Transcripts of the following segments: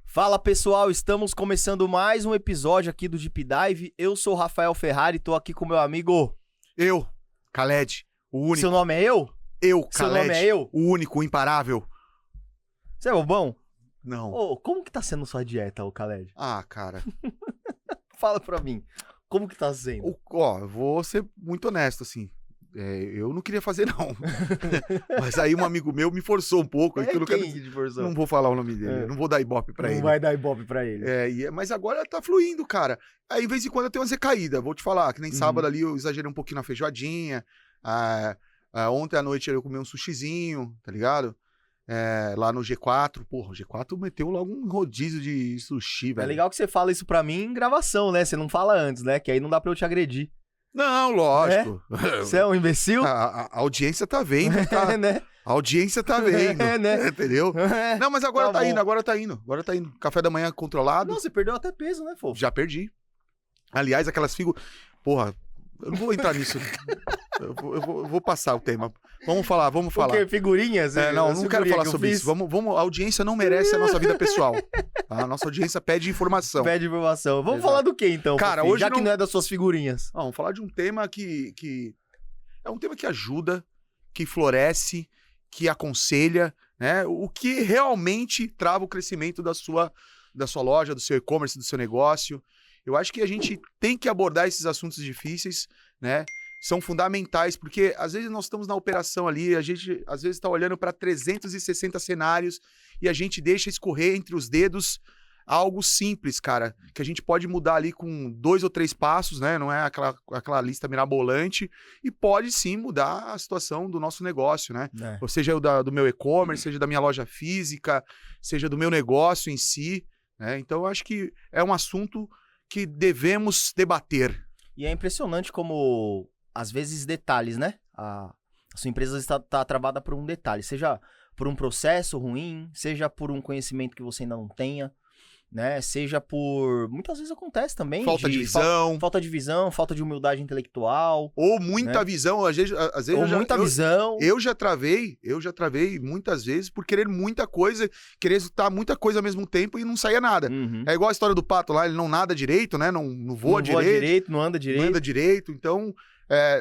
Fala pessoal, estamos começando mais um episódio aqui do Deep Dive. Eu sou o Rafael Ferrari, tô aqui com meu amigo... Eu, Khaled, o único. Seu nome é eu? Eu, Seu Khaled, nome é eu? o único, o imparável. Você é bobão? Não. Ô, como que tá sendo sua dieta, ô Khaled? Ah, cara. Fala pra mim, como que tá sendo? Eu vou ser muito honesto, assim. Eu não queria fazer, não. Mas aí um amigo meu me forçou um pouco. Que eu não, quem que te forçou? não vou falar o nome dele, eu não vou dar ibope pra ele. Não vai dar ibope pra ele. Mas agora tá fluindo, cara. Aí, de vez em quando eu tenho umas recaídas. Vou te falar, que nem sábado ali eu exagerei um pouquinho na feijoadinha. Ontem à noite eu comi um sushizinho, tá ligado? Lá no G4. Porra, o G4 meteu logo um rodízio de sushi, velho. É legal que você fala isso pra mim em gravação, né? Você não fala antes, né? Que aí não dá pra eu te agredir. Não, lógico. Você é um imbecil? A audiência tá vendo, tá? Né? A audiência tá vendo, né? entendeu? Não, mas agora Tá tá bom. indo, agora tá indo. Agora tá indo. Café da manhã controlado. Não, você perdeu até peso, né, fofo? Já perdi. Aliás, aquelas figuras... Porra, eu não vou entrar nisso. Eu vou passar o tema. Vamos falar. Porque figurinhas? Não quero falar sobre isso. A audiência não merece a nossa vida pessoal. Tá? A nossa audiência pede informação. Pede informação. Vamos Exato. falar do que então, Cara, fofinho? hoje Já que não- não é das suas figurinhas. Vamos falar de um tema que é um tema que ajuda, que floresce, que aconselha, né? O que realmente trava o crescimento da sua loja, do seu e-commerce, do seu negócio. Eu acho que a gente tem que abordar esses assuntos difíceis, né? São fundamentais, porque às vezes nós estamos na operação ali, a gente às vezes está olhando para 360 cenários e a gente deixa escorrer entre os dedos algo simples, cara, que a gente pode mudar ali com 2 ou 3 passos, né? Não é aquela lista mirabolante, e pode sim mudar a situação do nosso negócio, né? Ou seja, do meu e-commerce, seja da minha loja física, seja do meu negócio em si, né? Então eu acho que é um assunto que devemos debater. E é impressionante como, às vezes, detalhes, né? A sua empresa está travada por um detalhe, seja por um processo ruim, seja por um conhecimento que você ainda não tenha, né? Seja por... Muitas vezes acontece também. Falta de visão. Falta de visão, falta de humildade intelectual. Ou muita visão, às vezes Ou muita visão. Eu já travei muitas vezes por querer muita coisa, querer executar muita coisa ao mesmo tempo e não saía nada. Uhum. É igual a história do pato lá, ele não nada direito, né? Não voa direito, não anda direito. não anda direito. Então,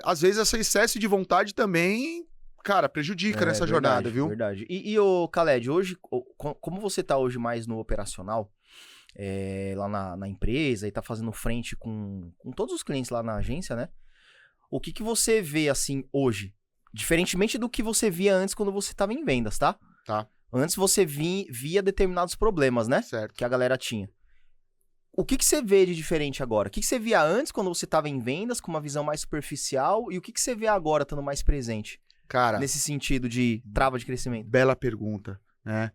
às vezes esse excesso de vontade também, cara, prejudica nessa jornada, viu? Verdade. E ô, Khaled, hoje, como você tá hoje mais no operacional, lá na empresa e tá fazendo frente com todos os clientes lá na agência, né? O que você vê, assim, hoje? Diferentemente do que você via antes quando você tava em vendas, tá? Tá. Antes você via determinados problemas, né? Certo. Que a galera tinha. O que você vê de diferente agora? O que você via antes quando você tava em vendas, com uma visão mais superficial? E o que você vê agora, estando mais presente? Cara, Nesse sentido de trava de crescimento. bela pergunta, né?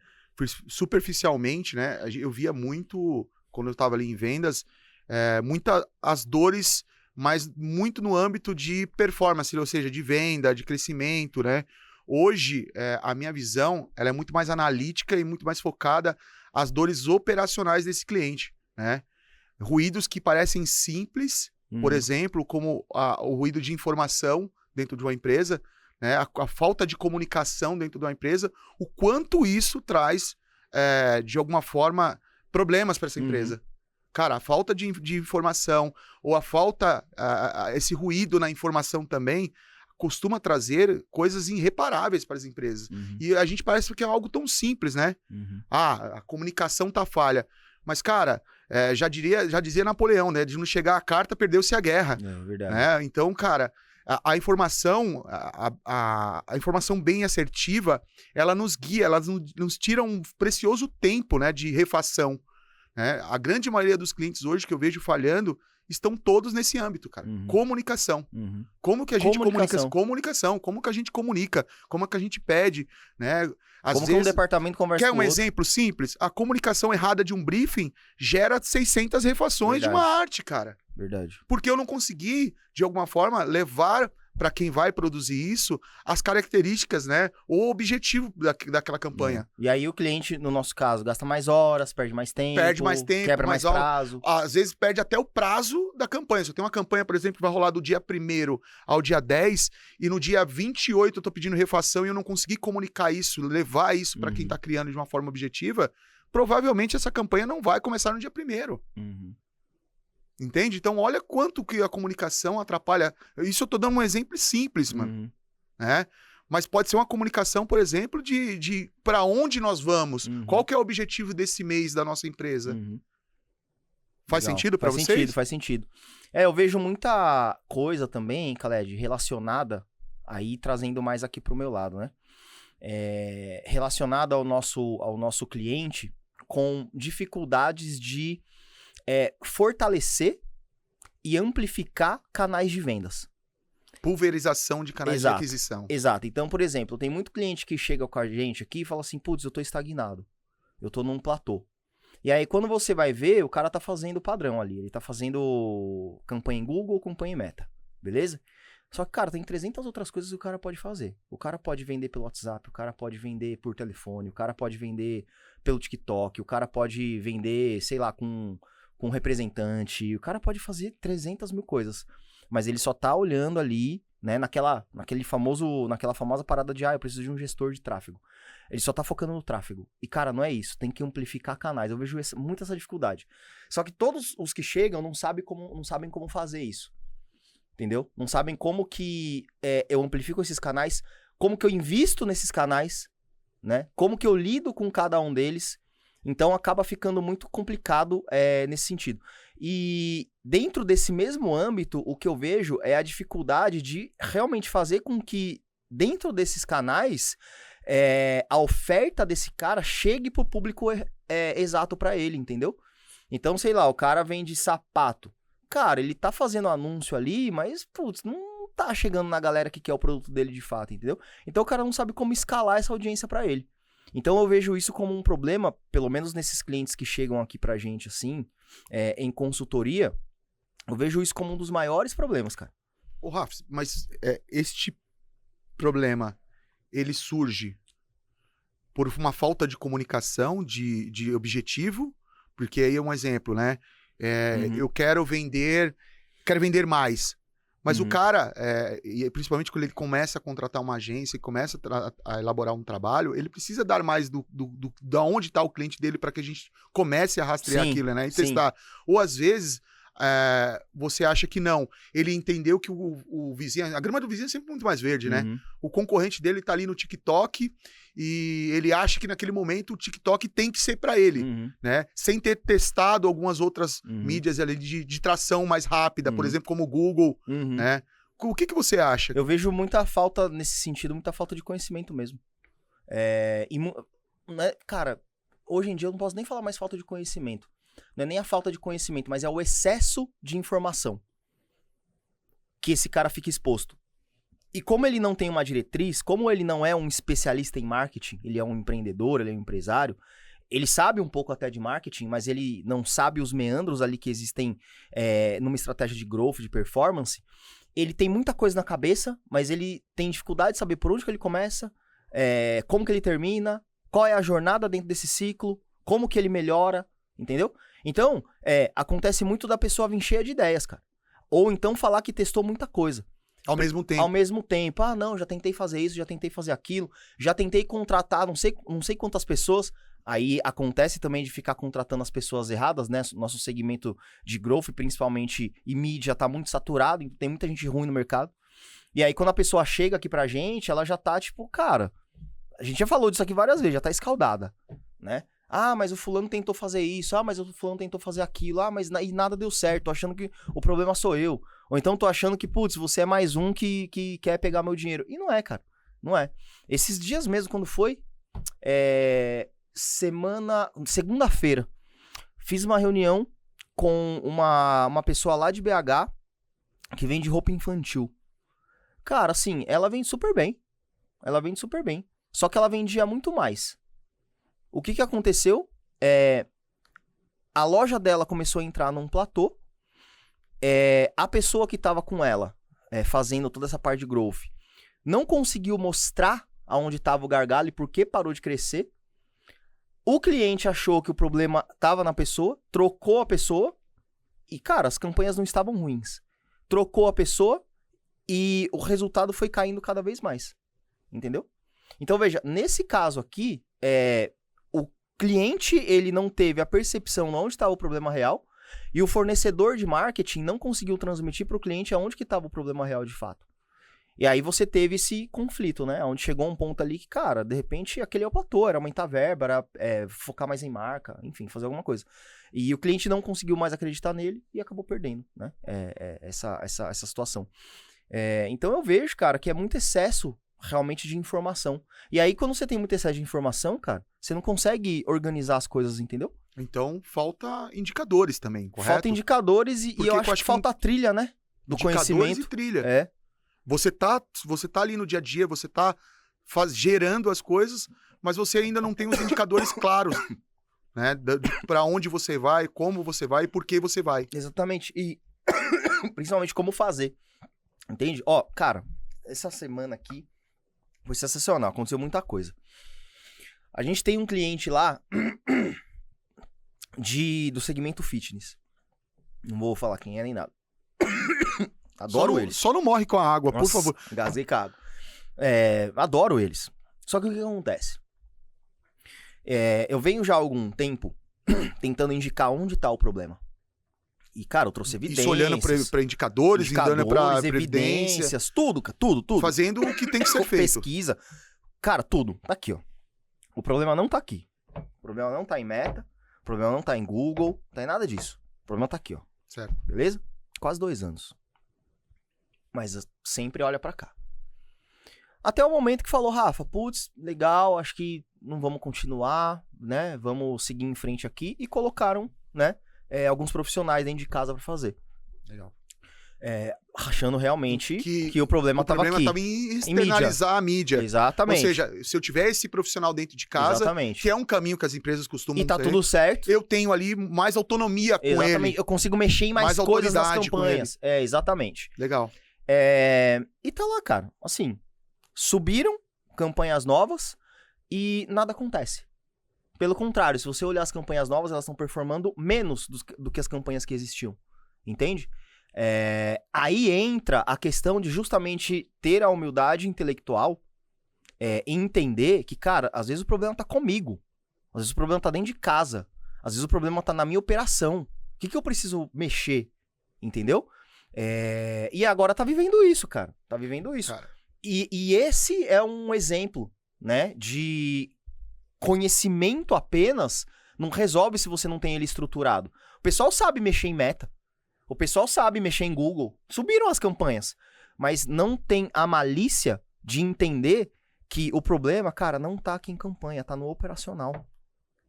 Superficialmente, né? Eu via muito, quando eu estava ali em vendas, as dores, mas muito no âmbito de performance, ou seja, de venda, de crescimento, né? Hoje, a minha visão, ela é muito mais analítica e muito mais focada às dores operacionais desse cliente, né? Ruídos que parecem simples, por exemplo, como o ruído de informação dentro de uma empresa, né? A falta de comunicação dentro de uma empresa, o quanto isso traz, de alguma forma, problemas para essa empresa. Cara, a falta de informação, ou a falta, esse ruído na informação também, costuma trazer coisas irreparáveis para as empresas. E a gente parece que é algo tão simples, né? A comunicação tá falha. Mas, cara, já dizia Napoleão, né? De não chegar a carta, perdeu-se a guerra. É verdade. Né? Então, cara, a informação, a informação bem assertiva, ela nos guia, ela nos tira um precioso tempo, né, de refação. Né? A grande maioria dos clientes hoje que eu vejo falhando estão todos nesse âmbito, cara. Comunicação. Como que a gente comunica? Comunicação. Como que a gente comunica? Como que a gente pede, né? Como que um departamento conversa Quer com um o outro? exemplo simples? A comunicação errada de um briefing gera 600 refações de uma arte, cara. Verdade. Porque eu não consegui, de alguma forma, levar para quem vai produzir isso, as características, né? O objetivo daquela campanha. E aí o cliente, no nosso caso, gasta mais horas, perde mais tempo, quebra mais prazo. Às vezes perde até o prazo da campanha. Se eu tenho uma campanha, por exemplo, que vai rolar do dia 1º ao dia 10, e no dia 28 eu tô pedindo refação e eu não consegui comunicar isso, levar isso para quem tá criando de uma forma objetiva, provavelmente essa campanha não vai começar no dia 1º. Entende? Então, olha quanto que a comunicação atrapalha. Isso eu tô dando um exemplo simples, mano. Né? Mas pode ser uma comunicação, por exemplo, de para onde nós vamos. Qual que é o objetivo desse mês da nossa empresa? Faz sentido para vocês? Faz sentido. Eu vejo muita coisa também, Khaled, relacionada, aí trazendo mais aqui pro meu lado, né? Relacionada ao nosso cliente com dificuldades de fortalecer e amplificar canais de vendas. Pulverização de canais de aquisição. Exato. Então, por exemplo, tem muito cliente que chega com a gente aqui e fala assim, putz, eu tô estagnado. Eu tô num platô. E aí, quando você vai ver, o cara tá fazendo o padrão ali. Ele tá fazendo campanha em Google, campanha em Meta. Beleza? Só que, cara, tem 300 outras coisas que o cara pode fazer. O cara pode vender pelo WhatsApp, o cara pode vender por telefone, o cara pode vender pelo TikTok, o cara pode vender, sei lá, com um representante, o cara pode fazer 300 mil coisas, mas ele só tá olhando ali, né, naquela famosa parada de, eu preciso de um gestor de tráfego. Ele só tá focando no tráfego. E, cara, não é isso, tem que amplificar canais. Eu vejo muito essa dificuldade. Só que todos os que chegam não sabem como fazer isso. Entendeu? Não sabem como que eu amplifico esses canais, como que eu invisto nesses canais, né? Como que eu lido com cada um deles. Então acaba ficando muito complicado nesse sentido. E dentro desse mesmo âmbito, o que eu vejo é a dificuldade de realmente fazer com que dentro desses canais a oferta desse cara chegue pro público exato para ele, entendeu? Então, sei lá, o cara vende sapato. Cara, ele tá fazendo anúncio ali, mas, putz, não tá chegando na galera que quer o produto dele de fato, entendeu? Então o cara não sabe como escalar essa audiência para ele. Então eu vejo isso como um problema, pelo menos nesses clientes que chegam aqui pra gente, assim, em consultoria, eu vejo isso como um dos maiores problemas, cara. Ô, Rafa, mas este problema, ele surge por uma falta de comunicação, de objetivo, porque aí é um exemplo, né? Eu quero vender mais. Mas o cara, e principalmente quando ele começa a contratar uma agência e começa a elaborar um trabalho, ele precisa dar mais da onde está o cliente dele para que a gente comece a rastrear aquilo, né? E testar. Ou às vezes você acha que não. Ele entendeu que o vizinho, a grama do vizinho é sempre muito mais verde, né? O concorrente dele tá ali no TikTok e ele acha que naquele momento o TikTok tem que ser para ele, né? Sem ter testado algumas outras mídias ali de tração mais rápida, por exemplo, como o Google, né? O que você acha? Eu vejo muita falta, nesse sentido, muita falta de conhecimento mesmo. Né, cara, hoje em dia eu não posso nem falar mais falta de conhecimento. Não é nem a falta de conhecimento, mas é o excesso de informação que esse cara fica exposto. E como ele não tem uma diretriz, como ele não é um especialista em marketing, ele é um empreendedor, ele é um empresário, ele sabe um pouco até de marketing, mas ele não sabe os meandros ali que existem numa estratégia de growth, de performance. Ele tem muita coisa na cabeça, mas ele tem dificuldade de saber por onde que ele começa, como que ele termina, qual é a jornada dentro desse ciclo, como que ele melhora, entendeu? Então, acontece muito da pessoa vir cheia de ideias, cara. Ou então falar que testou muita coisa. Ao mesmo tempo. Ao mesmo tempo. Não, já tentei fazer isso, já tentei fazer aquilo, já tentei contratar não sei quantas pessoas. Aí acontece também de ficar contratando as pessoas erradas, né? Nosso segmento de growth, principalmente, e mídia, tá muito saturado, tem muita gente ruim no mercado. E aí, quando a pessoa chega aqui pra gente, ela já tá tipo, cara, a gente já falou disso aqui várias vezes, já tá escaldada, né? Mas o fulano tentou fazer isso. Mas o fulano tentou fazer aquilo. Mas e nada deu certo. Tô achando que o problema sou eu. Ou então tô achando que, putz, você é mais um que quer pegar meu dinheiro. E não é, cara. Não é. Esses dias mesmo, quando foi, segunda-feira, fiz uma reunião com uma pessoa lá de BH que vende roupa infantil. Cara, assim, ela vende super bem. Só que ela vendia muito mais. O que aconteceu? A loja dela começou a entrar num platô. A pessoa que estava com ela fazendo toda essa parte de growth, não conseguiu mostrar aonde estava o gargalo e por que parou de crescer. O cliente achou que o problema estava na pessoa, trocou a pessoa e, cara, as campanhas não estavam ruins. Trocou a pessoa e o resultado foi caindo cada vez mais. Entendeu? Então, veja, nesse caso aqui, o cliente ele não teve a percepção de onde estava o problema real e o fornecedor de marketing não conseguiu transmitir para o cliente aonde que estava o problema real de fato. E aí você teve esse conflito, né? Onde chegou um ponto ali que, cara, de repente aquele é o platô, era aumentar a verba, era focar mais em marca, enfim, fazer alguma coisa. E o cliente não conseguiu mais acreditar nele e acabou perdendo, né? Essa situação. Então eu vejo, cara, que é muito excesso realmente de informação. E aí quando você tem muito excesso de informação, cara, você não consegue organizar as coisas, entendeu? Então falta indicadores também, correto? Falta indicadores e eu acho que falta a trilha, né? Do conhecimento. E trilha. Você tá ali no dia a dia, você tá gerando as coisas, mas você ainda não tem os indicadores claros, né? Para onde você vai, como você vai e por que você vai. Exatamente. E principalmente como fazer. Entende? Ó, cara, essa semana aqui foi sensacional, aconteceu muita coisa. A gente tem um cliente lá do segmento fitness. Não vou falar quem é nem nada. Adoro eles. Só não morre com a água, Nossa, por favor. Gasei com a água. Adoro eles. Só que o que acontece? Eu venho já há algum tempo tentando indicar onde está o problema. E, cara, eu trouxe evidências. Isso olhando para indicadores, olhando para evidências. Tudo. Fazendo o que tem que ser feito. Pesquisa. Cara, tudo. Tá aqui, ó. O problema não tá aqui. O problema não tá em Meta. O problema não tá em Google. Não tá em nada disso. O problema tá aqui, ó. Certo. Beleza? Quase 2 anos. Mas sempre olha pra cá. Até o momento que falou, Rafa, putz, legal, acho que não vamos continuar, né? Vamos seguir em frente aqui. E colocaram, né? Alguns profissionais dentro de casa pra fazer. Legal. Achando realmente que o problema estava aqui. O problema estava em externalizar a mídia. Exatamente. Ou seja, se eu tiver esse profissional dentro de casa, exatamente, que é um caminho que as empresas costumam e tá tudo certo, eu tenho ali mais autonomia com exatamente, ele. Eu consigo mexer em mais coisas nas campanhas. Exatamente. Legal. E tá lá, cara. Assim, subiram campanhas novas e nada acontece. Pelo contrário, se você olhar as campanhas novas, elas estão performando menos do que as campanhas que existiam. Entende? Aí entra a questão de justamente ter a humildade intelectual e entender que, cara, às vezes o problema tá comigo. Às vezes o problema tá dentro de casa. Às vezes o problema tá na minha operação. O que eu preciso mexer? Entendeu? E agora tá vivendo isso, cara. Tá vivendo isso. Cara. E esse é um exemplo, né, de conhecimento apenas não resolve se você não tem ele estruturado. O pessoal sabe mexer em Meta. O pessoal sabe mexer em Google. Subiram as campanhas. Mas não tem a malícia de entender que o problema, cara, não tá aqui em campanha, tá no operacional.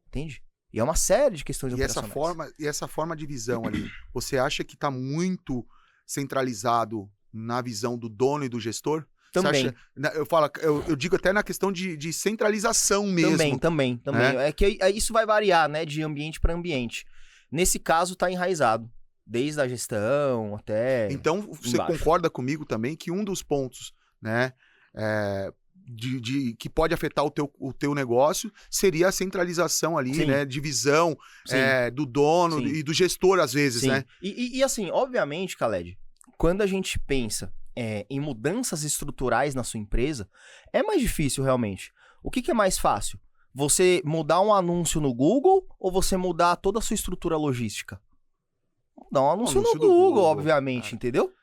Entende? E é uma série de questões operacionais. E essa forma de visão ali, você acha que tá muito centralizado na visão do dono e do gestor? Também. Eu digo até na questão de centralização mesmo. Também. É que isso vai variar, né, de ambiente para ambiente. Nesse caso, tá enraizado. Desde a gestão até. Então, você concorda comigo também que um dos pontos, né, que pode afetar o teu negócio seria a centralização ali, Sim. né? Divisão do dono Sim. e do gestor, às vezes, Sim. né? E assim, obviamente, Khaled, quando a gente pensa em mudanças estruturais na sua empresa, é mais difícil realmente. O que é mais fácil? Você mudar um anúncio no Google ou você mudar toda a sua estrutura logística? Dá um anúncio no Google, obviamente, cara. Entendeu?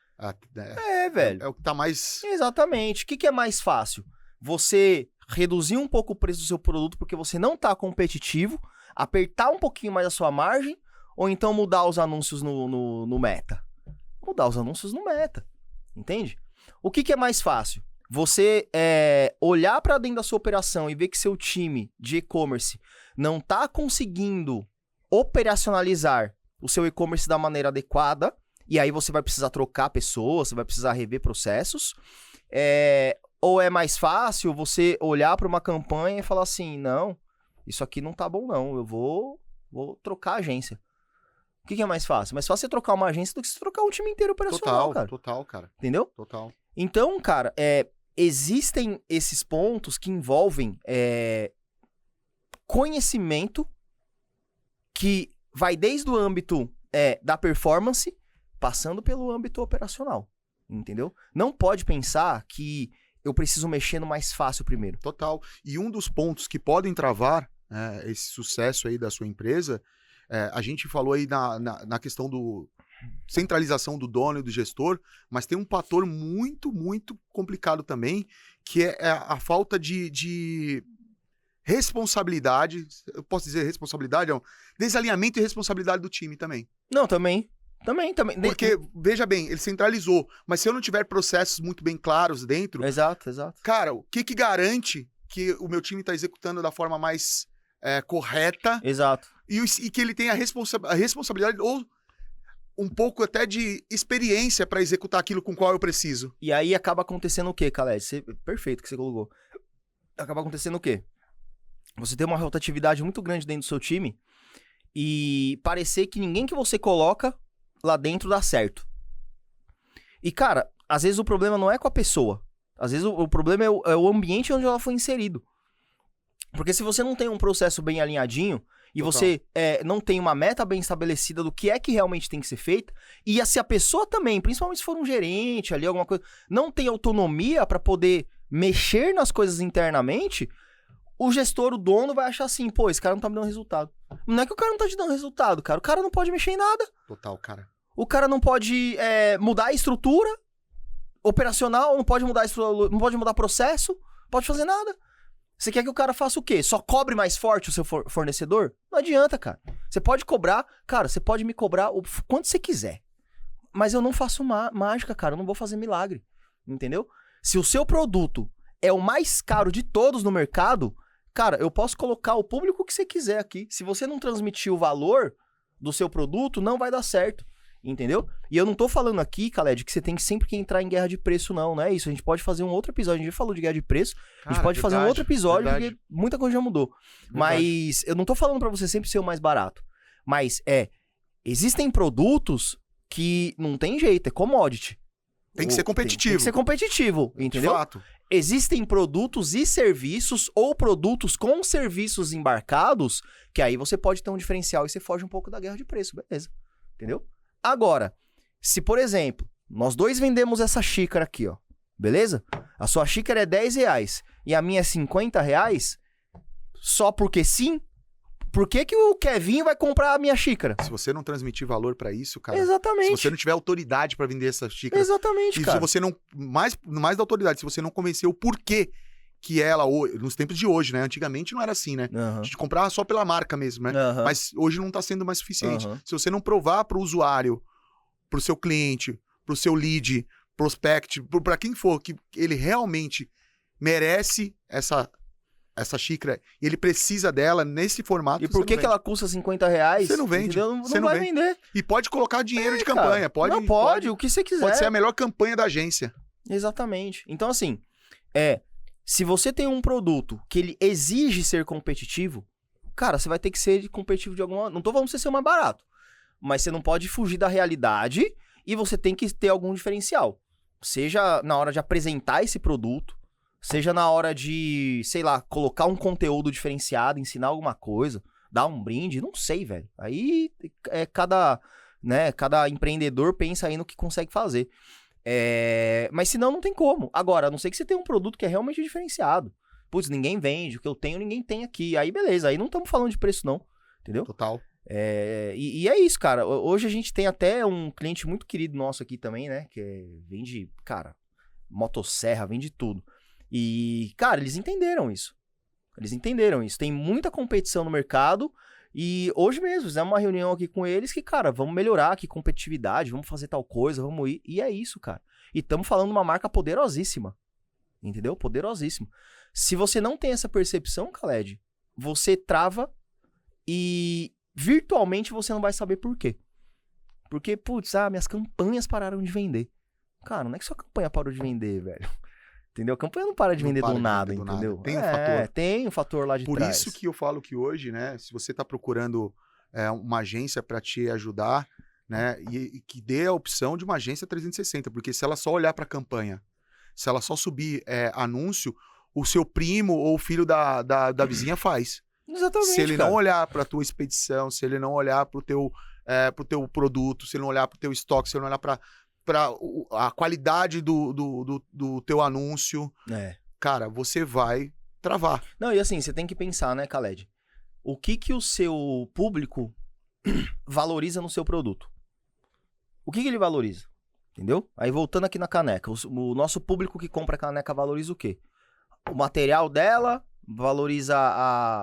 Velho. É o que tá mais... Exatamente. O que é mais fácil? Você reduzir um pouco o preço do seu produto porque você não tá competitivo, apertar um pouquinho mais a sua margem, ou então mudar os anúncios no Meta? Mudar os anúncios no Meta. Entende? O que é mais fácil? Você olhar para dentro da sua operação e ver que seu time de e-commerce não tá conseguindo operacionalizar o seu e-commerce da maneira adequada, e aí você vai precisar trocar pessoas, você vai precisar rever processos, ou é mais fácil você olhar para uma campanha e falar assim, não, isso aqui não tá bom não, eu vou trocar a agência. O que é mais fácil? Mais fácil você trocar uma agência do que você trocar um time inteiro operacional, cara. Total, cara. Entendeu? Total. Então, cara, existem esses pontos que envolvem conhecimento que vai desde o âmbito da performance, passando pelo âmbito operacional, entendeu? Não pode pensar que eu preciso mexer no mais fácil primeiro. Total. E um dos pontos que podem travar esse sucesso aí da sua empresa, a gente falou aí na questão do centralização do dono e do gestor, mas tem um fator muito, muito complicado também, que é a falta de responsabilidade. Eu posso dizer responsabilidade? Não. Desalinhamento e responsabilidade do time também. Não, também. Porque, veja bem, ele centralizou, mas se eu não tiver processos muito bem claros dentro... Exato. Cara, o que garante que o meu time está executando da forma mais correta? Exato. E que ele tenha a responsabilidade ou um pouco até de experiência para executar aquilo com qual eu preciso. E aí acaba acontecendo o quê, Khaled? Perfeito que você colocou. Acaba acontecendo o quê? Você tem uma rotatividade muito grande dentro do seu time e parecer que ninguém que você coloca lá dentro dá certo. E, cara, às vezes o problema não é com a pessoa. Às vezes o problema é o ambiente onde ela foi inserido. Porque se você não tem um processo bem alinhadinho e você não tem uma meta bem estabelecida do que é que realmente tem que ser feita, e se a pessoa também, principalmente se for um gerente ali, alguma coisa, não tem autonomia para poder mexer nas coisas internamente, o gestor, o dono, vai achar assim, pô, esse cara não tá me dando resultado. Não é que o cara não tá te dando resultado, cara. O cara não pode mexer em nada. Total, cara. O cara não pode mudar a estrutura operacional, não pode mudar processo, não pode fazer nada. Você quer que o cara faça o quê? Só cobre mais forte o seu fornecedor? Não adianta, cara. Você pode cobrar, cara, você pode me cobrar o quanto você quiser. Mas eu não faço mágica, cara. Eu não vou fazer milagre. Entendeu? Se o seu produto é o mais caro de todos no mercado, cara, eu posso colocar o público que você quiser aqui. Se você não transmitir o valor do seu produto, não vai dar certo. Entendeu? E eu não tô falando aqui, Khaled, que você tem que sempre entrar em guerra de preço, não é isso. A gente pode fazer um outro episódio. A gente já falou de guerra de preço. A gente pode fazer um outro episódio, porque muita coisa já mudou. Mas eu não tô falando pra você sempre ser o mais barato. Mas existem produtos que não tem jeito, é commodity. Tem que ser competitivo. Tem que ser competitivo, entendeu? De fato. Existem produtos e serviços ou produtos com serviços embarcados que aí você pode ter um diferencial e você foge um pouco da guerra de preço, beleza. Entendeu? Agora, se, por exemplo, nós dois vendemos essa xícara aqui, ó, beleza? A sua xícara é R$10 e a minha é R$50, só porque sim, por que o Kevinho vai comprar a minha xícara? Se você não transmitir valor pra isso, cara... Exatamente. Se você não tiver autoridade pra vender essa xícara... Exatamente, cara. Se você não... Mais da autoridade, se você não convencer o porquê que ela... Nos tempos de hoje, né? Antigamente não era assim, né? Uhum. A gente comprava só pela marca mesmo, né? Uhum. Mas hoje não tá sendo mais suficiente. Uhum. Se você não provar pro usuário, pro seu cliente, pro seu lead, prospect, pra quem for, que ele realmente merece essa xícara e ele precisa dela nesse formato. E por que ela custa R$50? Você não vende. Não você vai vender. E pode colocar dinheiro de campanha. Cara. Pode, o que você quiser. Pode ser a melhor campanha da agência. Exatamente. Então, assim, se você tem um produto que ele exige ser competitivo, cara, você vai ter que ser competitivo de alguma... Não tô falando pra você ser o mais barato, mas você não pode fugir da realidade e você tem que ter algum diferencial. Seja na hora de apresentar esse produto, seja na hora de, sei lá, colocar um conteúdo diferenciado, ensinar alguma coisa, dar um brinde, não sei, velho. Aí cada empreendedor pensa aí no que consegue fazer. Mas senão não tem como. Agora, a não ser que você tenha um produto que é realmente diferenciado. Putz, ninguém vende, o que eu tenho ninguém tem aqui. Aí beleza, aí não estamos falando de preço não, entendeu? Total. E é isso, cara. Hoje a gente tem até um cliente muito querido nosso aqui também, né? Que vende, cara, motosserra, vende tudo. E, cara, eles entenderam isso. Tem muita competição no mercado. E hoje mesmo, fizemos uma reunião aqui com eles que, cara, vamos melhorar aqui competitividade, vamos fazer tal coisa, vamos ir. E é isso, cara. E estamos falando de uma marca poderosíssima. Entendeu? Poderosíssima. Se você não tem essa percepção, Khaled, você trava e virtualmente você não vai saber por quê. Porque, putz, minhas campanhas pararam de vender. Cara, não é que sua campanha parou de vender, velho. Entendeu? A campanha não para de vender do nada, entendeu? Tem um fator. Tem um fator lá de trás. Por isso que eu falo que hoje, né, se você tá procurando uma agência para te ajudar, né? E que dê a opção de uma agência 360, porque se ela só olhar para a campanha, se ela só subir anúncio, o seu primo ou o filho da vizinha faz. Exatamente, se ele cara. não olhar para a tua expedição, se ele não olhar para o teu produto, se ele não olhar para o teu estoque, se ele não olhar para a qualidade do teu anúncio, cara, você vai travar. Não, e assim, você tem que pensar, né, Khaled? O que o seu público valoriza no seu produto? O que ele valoriza? Entendeu? Aí voltando aqui na caneca, o nosso público que compra a caneca valoriza o quê? O material dela, valoriza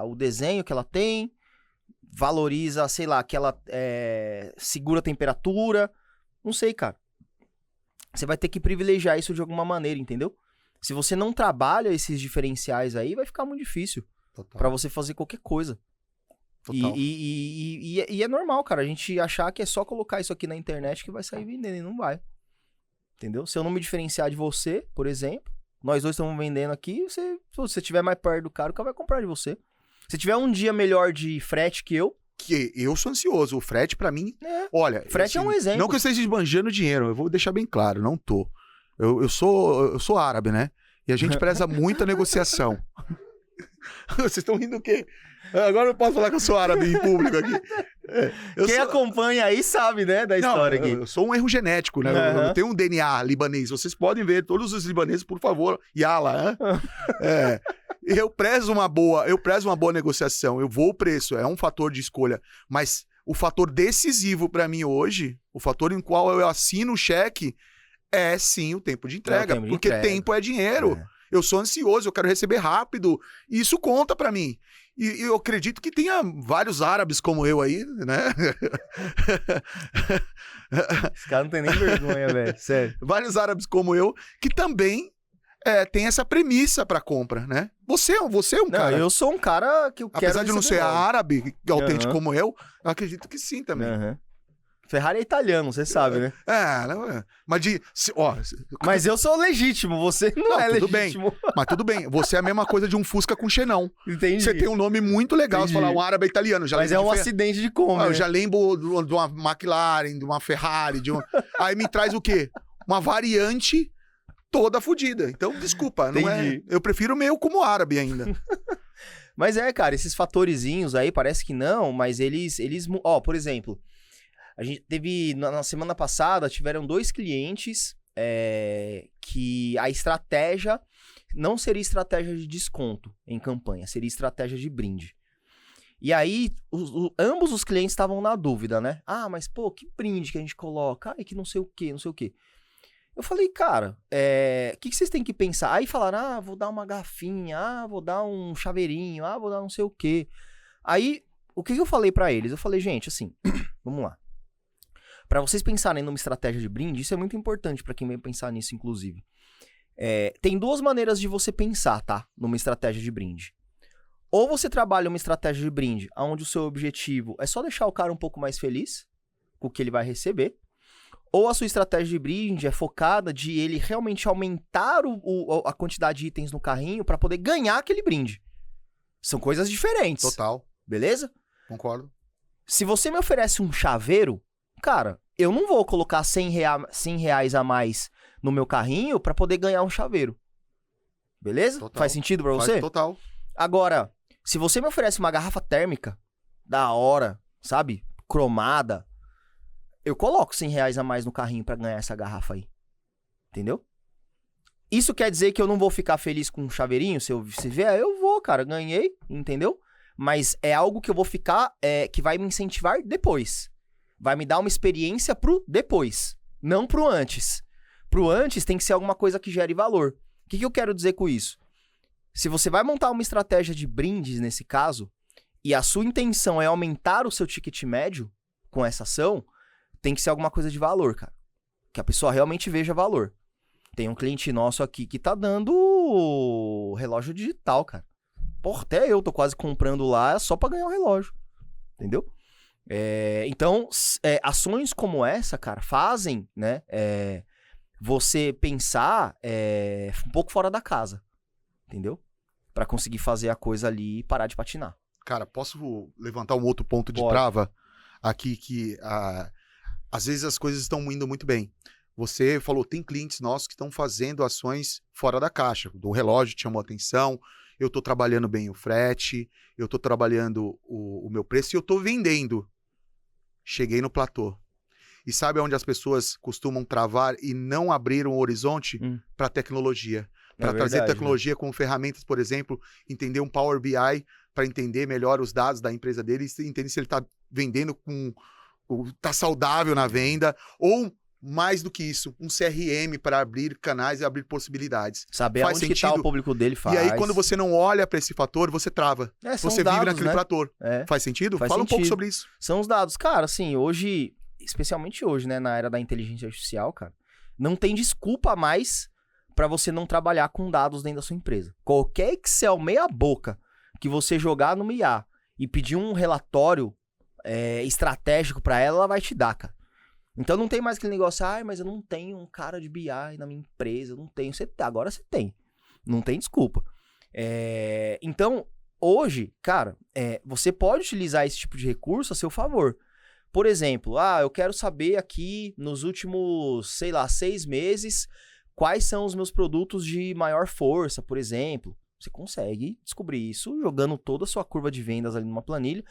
o desenho que ela tem, valoriza, sei lá, que ela segura a temperatura. Não sei, cara. Você vai ter que privilegiar isso de alguma maneira, entendeu? Se você não trabalha esses diferenciais aí, vai ficar muito difícil pra você fazer qualquer coisa. E é normal, cara, a gente achar que é só colocar isso aqui na internet que vai sair vendendo, e não vai. Entendeu? Se eu não me diferenciar de você, por exemplo, nós dois estamos vendendo aqui, se você estiver mais perto do cara, o cara vai comprar de você. Se tiver um dia melhor de frete que eu sou ansioso, o frete pra mim, olha... Frete é um exemplo. Não que eu esteja esbanjando dinheiro, eu vou deixar bem claro, não tô. Eu sou árabe, né? E a gente preza muito a negociação. Vocês estão rindo o quê? Agora eu posso falar que eu sou árabe em público aqui. Quem acompanha aí sabe, né, da história aqui. Eu sou um erro genético, né? Eu tenho um DNA libanês. Vocês podem ver, todos os libaneses, por favor. Yala, né? Eu prezo uma boa negociação. Eu vou o preço, é um fator de escolha. Mas o fator decisivo pra mim hoje, o fator em qual eu assino o cheque, é sim o tempo de entrega. Porque tempo é dinheiro. Eu sou ansioso, eu quero receber rápido. E isso conta pra mim. E eu acredito que tenha vários árabes como eu aí, né? Esse cara não tem nem vergonha, velho. Sério. Vários árabes como eu, que também tem essa premissa pra compra, né? Você é um cara... Não, eu sou um cara que eu quero... Apesar de não ser árabe, autêntico como eu acredito que sim também. Ferrari é italiano, você sabe, né? Mas eu sou legítimo, você não é tudo legítimo. Bem. Mas tudo bem, você é a mesma coisa de um Fusca com xenão. Entendi. Você tem um nome muito legal, você fala um árabe italiano. Mas é um acidente de como, Eu já lembro de uma McLaren, de uma Ferrari, Aí me traz o quê? Uma variante toda fodida. Então, desculpa, não é... Eu prefiro o meu como árabe ainda. Mas cara, esses fatorezinhos aí, parece que não, mas eles... por exemplo... A gente teve, na semana passada, tiveram 2 clientes que a estratégia não seria estratégia de desconto em campanha, seria estratégia de brinde. E aí, ambos os clientes estavam na dúvida, né? Ah, mas pô, que brinde que a gente coloca? Ai, que não sei o quê, não sei o quê. Eu falei, cara, o que vocês têm que pensar? Aí falaram, vou dar uma garrafinha, vou dar um chaveirinho, vou dar não sei o quê. Aí, o que eu falei pra eles? Eu falei, gente, assim, vamos lá. Pra vocês pensarem numa estratégia de brinde, isso é muito importante pra quem vai pensar nisso, inclusive. Tem 2 maneiras de você pensar, tá? Numa estratégia de brinde. Ou você trabalha uma estratégia de brinde onde o seu objetivo é só deixar o cara um pouco mais feliz com o que ele vai receber. Ou a sua estratégia de brinde é focada de ele realmente aumentar a quantidade de itens no carrinho pra poder ganhar aquele brinde. São coisas diferentes. Total. Beleza? Concordo. Se você me oferece um chaveiro, cara, eu não vou colocar 100 reais a mais no meu carrinho pra poder ganhar um chaveiro. Beleza? Total. Faz sentido pra você? Total. Agora, se você me oferece uma garrafa térmica, da hora, sabe? Cromada, eu coloco 100 reais a mais no carrinho pra ganhar essa garrafa aí. Entendeu? Isso quer dizer que eu não vou ficar feliz com um chaveirinho? Se vier, eu vou, cara, ganhei, entendeu? Mas é algo que eu vou ficar, que vai me incentivar depois. Vai me dar uma experiência pro depois, não pro antes. Pro antes tem que ser alguma coisa que gere valor. O que eu quero dizer com isso? Se você vai montar uma estratégia de brindes nesse caso, e a sua intenção é aumentar o seu ticket médio com essa ação, tem que ser alguma coisa de valor, cara. Que a pessoa realmente veja valor. Tem um cliente nosso aqui que tá dando relógio digital, cara. Porra, até eu tô quase comprando lá só pra ganhar um relógio. Entendeu? Então, ações como essa, cara, fazem, né, você pensar um pouco fora da casa, entendeu? Pra conseguir fazer a coisa ali e parar de patinar. Cara, posso levantar um outro ponto de Pode. trava aqui que às vezes as coisas estão indo muito bem. Você falou, tem clientes nossos que estão fazendo ações fora da caixa. O relógio te chamou a atenção, eu estou trabalhando bem o frete, eu estou trabalhando o meu preço e eu estou vendendo. Cheguei no platô. E sabe onde as pessoas costumam travar e não abrir um horizonte? Para tecnologia. Para trazer tecnologia com ferramentas, por exemplo, entender um Power BI para entender melhor os dados da empresa dele e entender se ele está vendendo está saudável na venda, ou mais do que isso, um CRM para abrir canais e abrir possibilidades. Saber Faz onde que tá sentido. o público dele faz. E aí, quando você não olha para esse fator, você trava. são Você dados, vive naquele né? platô. É. Faz sentido? Faz Fala um pouco sentido. sobre isso. São os dados. Cara, assim, hoje, especialmente hoje, né, na era da inteligência artificial, cara, não tem desculpa mais para você não trabalhar com dados dentro da sua empresa. Qualquer Excel meia boca que você jogar no IA e pedir um relatório estratégico para ela vai te dar, cara. Então não tem mais aquele negócio, mas eu não tenho um cara de BI na minha empresa, eu não tenho. Agora você tem. Não tem desculpa. Então, hoje, cara, você pode utilizar esse tipo de recurso a seu favor. Por exemplo, eu quero saber aqui nos últimos, 6 meses, quais são os meus produtos de maior força, por exemplo. Você consegue descobrir isso jogando toda a sua curva de vendas ali numa planilha.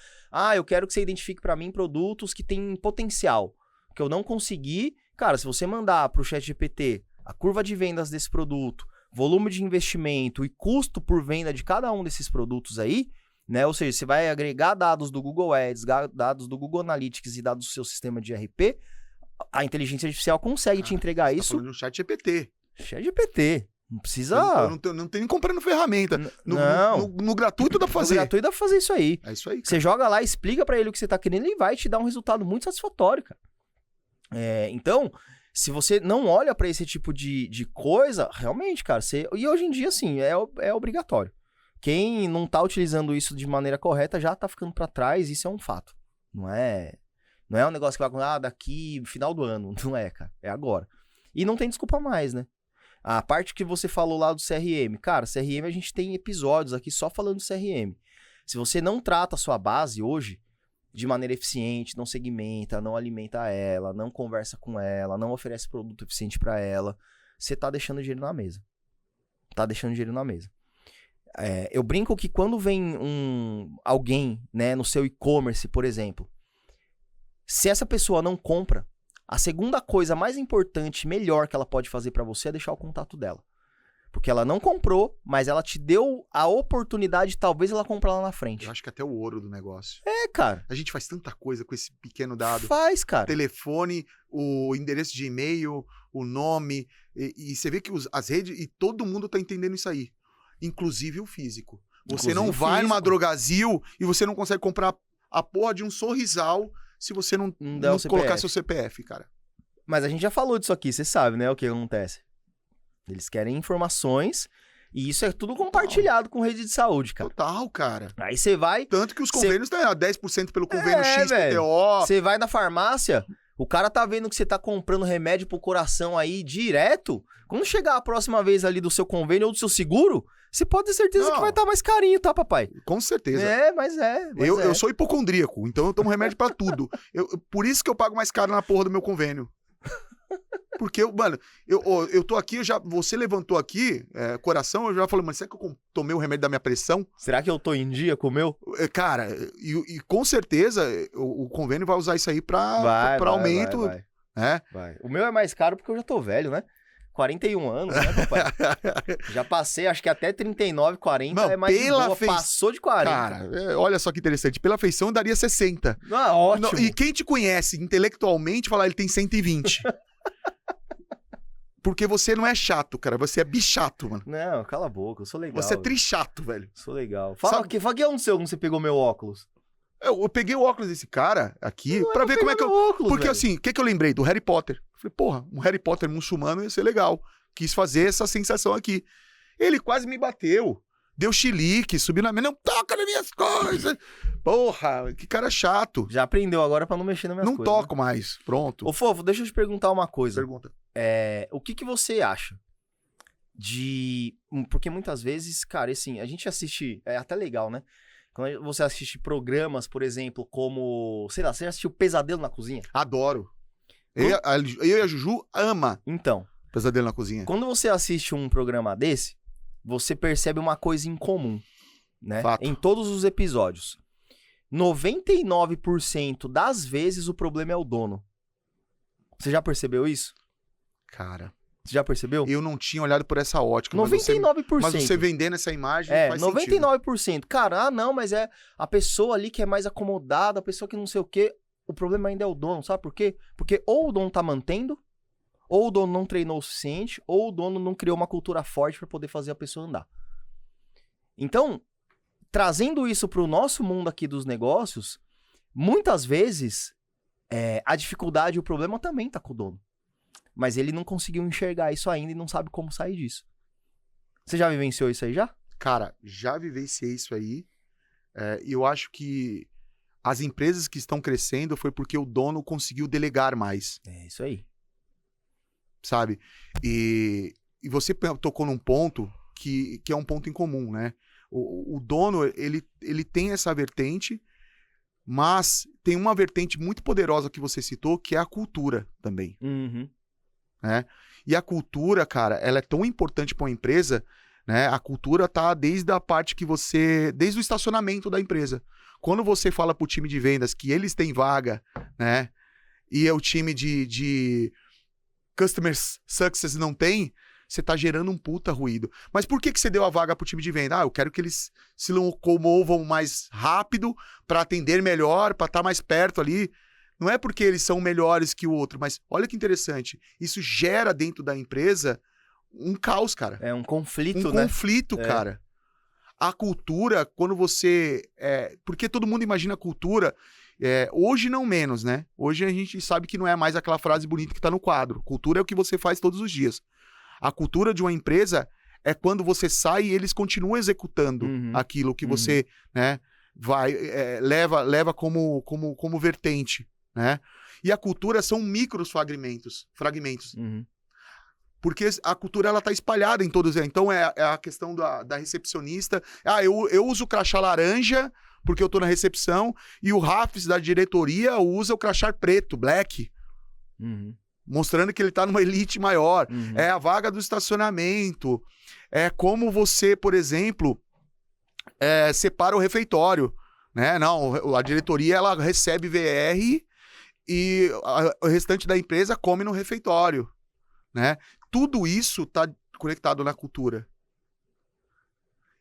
Eu quero que você identifique para mim produtos que têm potencial, que eu não consegui. Cara, se você mandar para o ChatGPT a curva de vendas desse produto, volume de investimento e custo por venda de cada um desses produtos aí, né? Ou seja, você vai agregar dados do Google Ads, dados do Google Analytics e dados do seu sistema de ERP, a inteligência artificial consegue te entregar você isso. Tá falando de um ChatGPT. ChatGPT. Não precisa... Eu não tenho nem comprando ferramenta. No gratuito dá pra fazer. No gratuito dá pra fazer isso aí. É isso aí, cara. Você joga lá, explica pra ele o que você tá querendo, ele vai te dar um resultado muito satisfatório, cara. Então, se você não olha pra esse tipo de coisa, realmente, cara, e hoje em dia, assim, é obrigatório. Quem não tá utilizando isso de maneira correta já tá ficando pra trás, isso é um fato. Não é um negócio que vai acontecer daqui final do ano. Não é, cara. É agora. E não tem desculpa mais, né? A parte que você falou lá do CRM. Cara, CRM a gente tem episódios aqui só falando do CRM. Se você não trata a sua base hoje de maneira eficiente, não segmenta, não alimenta ela, não conversa com ela, não oferece produto eficiente para ela, você tá deixando dinheiro na mesa. Tá deixando dinheiro na mesa. Eu brinco que quando vem alguém, né, no seu e-commerce, por exemplo, se essa pessoa não compra, a segunda coisa mais importante, melhor que ela pode fazer pra você é deixar o contato dela. Porque ela não comprou, mas ela te deu a oportunidade de talvez ela comprar lá na frente. Eu acho que até o ouro do negócio. Cara. A gente faz tanta coisa com esse pequeno dado. Faz, cara. Telefone, o endereço de e-mail, o nome. E você vê que as redes... E todo mundo tá entendendo isso aí. Inclusive o físico. Você não vai numa Drogazil e você não consegue comprar a porra de um sorrisal se você não colocar seu CPF, cara. Mas a gente já falou disso aqui, você sabe, né? O que acontece. Eles querem informações e isso é tudo compartilhado com rede de saúde, cara. Total, cara. Aí você vai... Tanto que os convênios tem 10% pelo convênio XPTO. Você vai na farmácia, o cara tá vendo que você tá comprando remédio pro coração aí direto. Quando chegar a próxima vez ali do seu convênio ou do seu seguro, você pode ter certeza que vai estar mais carinho, tá, papai? Com certeza. Mas eu sou hipocondríaco, então eu tomo remédio pra tudo. Por isso que eu pago mais caro na porra do meu convênio. Porque, mano, eu tô aqui, você levantou aqui, coração, eu já falei, mano, será que eu tomei o remédio da minha pressão? Será que eu tô em dia com o meu? Cara, e com certeza o convênio vai usar isso aí pra aumento. Vai. O meu é mais caro porque eu já tô velho, né? 41 anos, né, papai? Já passei, acho que até 39, 40 não, é mais de boa, passou de 40. Cara, olha só que interessante, pela feição eu daria 60. Ótimo. E quem te conhece intelectualmente fala, ele tem 120. Porque você não é chato, cara, você é bichato, mano. Não, cala a boca, eu sou legal. Você é trichato, velho. Sou legal. Fala que aconteceu quando você pegou meu óculos. Eu peguei o óculos desse cara aqui pra ver como é que eu... Óculos, porque velho. assim, o que eu lembrei? Do Harry Potter. Eu falei, porra, um Harry Potter muçulmano ia ser legal. Quis fazer essa sensação aqui. Ele quase me bateu. Deu chilique, subiu na mesa. Não toca nas minhas coisas. Porra, que cara chato. Já aprendeu agora pra não mexer nas minhas não coisas. Não toco mais, pronto. Ô, Fofo, deixa eu te perguntar uma coisa. Pergunta. O que você acha de... Porque muitas vezes, cara, assim, a gente assiste... É até legal, né? Quando você assiste programas, por exemplo, como... Sei lá, você já assistiu Pesadelo na Cozinha? Adoro. Eu e a Juju ama Então, Pesadelo na Cozinha. quando você assiste um programa desse, você percebe uma coisa em comum, né? Fato. Em todos os episódios. 99% das vezes o problema é o dono. Você já percebeu isso? Cara, Você já percebeu? eu não tinha olhado por essa ótica. 99%. Mas você vendendo essa imagem faz 99%. sentido. Cara, não, mas é a pessoa ali que é mais acomodada, a pessoa que não sei o quê. O problema ainda é o dono, sabe por quê? Porque ou o dono tá mantendo, ou o dono não treinou o suficiente, ou o dono não criou uma cultura forte pra poder fazer a pessoa andar. Então, trazendo isso pro nosso mundo aqui dos negócios, muitas vezes a dificuldade e o problema também tá com o dono. Mas ele não conseguiu enxergar isso ainda e não sabe como sair disso. Você já vivenciou isso aí já? Cara, já vivenciei isso aí. E eu acho que as empresas que estão crescendo foi porque o dono conseguiu delegar mais, É isso aí. sabe? E você tocou num ponto que é um ponto em comum, né? O dono, ele tem essa vertente, mas tem uma vertente muito poderosa que você citou, que é a cultura também. Uhum. Né? E a cultura, cara, ela é tão importante para uma empresa, né? A cultura tá desde a parte que desde o estacionamento da empresa. Quando você fala pro time de vendas que eles têm vaga, né? E o time de Customer Success não tem, você tá gerando um puta ruído. Mas por que você deu a vaga pro time de venda? Eu quero que eles se locomovam mais rápido para atender melhor, para estar mais perto ali. Não é porque eles são melhores que o outro, mas olha que interessante. Isso gera dentro da empresa um caos, cara. É um conflito, Um né? conflito, cara. A cultura, quando você... porque todo mundo imagina a cultura... hoje não menos, né? Hoje a gente sabe que não é mais aquela frase bonita que tá no quadro. Cultura é o que você faz todos os dias. A cultura de uma empresa é quando você sai e eles continuam executando aquilo que você, né, leva como vertente, né? E a cultura são micros fragmentos. Porque a cultura ela tá espalhada em todos. Então é a questão da recepcionista. Eu uso o crachá laranja porque eu tô na recepção, e o Rafis da diretoria usa o crachá preto, black. Mostrando que ele tá numa elite maior. É a vaga do estacionamento. É como você, por exemplo, separa o refeitório. Né? Não, a diretoria ela recebe VR e o restante da empresa come no refeitório. Né? Tudo isso tá conectado na cultura.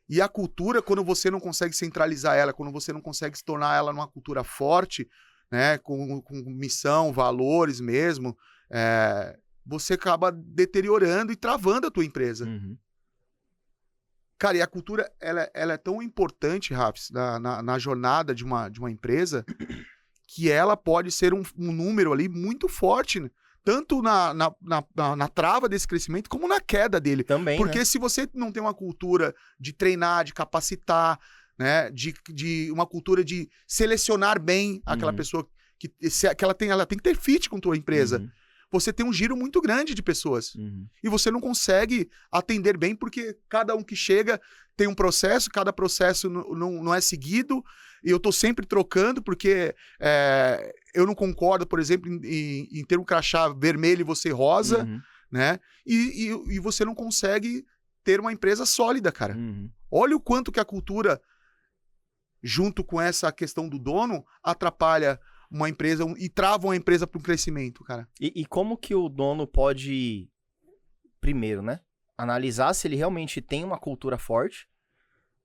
E a cultura, quando você não consegue centralizar ela, quando você não consegue se tornar ela numa cultura forte, né, com missão, valores mesmo, você acaba deteriorando e travando a tua empresa. Cara, e a cultura, ela é tão importante, Rafs, na jornada de uma empresa, que ela pode ser um número ali muito forte, né? Tanto na trava desse crescimento, como na queda dele. Também, porque né? se você não tem uma cultura de treinar, de capacitar, né, de uma cultura de selecionar bem aquela pessoa, que ela tem que ter fit com a tua empresa. Você tem um giro muito grande de pessoas. E você não consegue atender bem, porque cada um que chega tem um processo, cada processo não é seguido, e eu tô sempre trocando, porque eu não concordo, por exemplo, em ter um crachá vermelho e você rosa, né? E você não consegue ter uma empresa sólida, cara. Olha o quanto que a cultura, junto com essa questão do dono, atrapalha uma empresa e trava uma empresa para o crescimento, cara. E como que o dono pode, primeiro, né, analisar se ele realmente tem uma cultura forte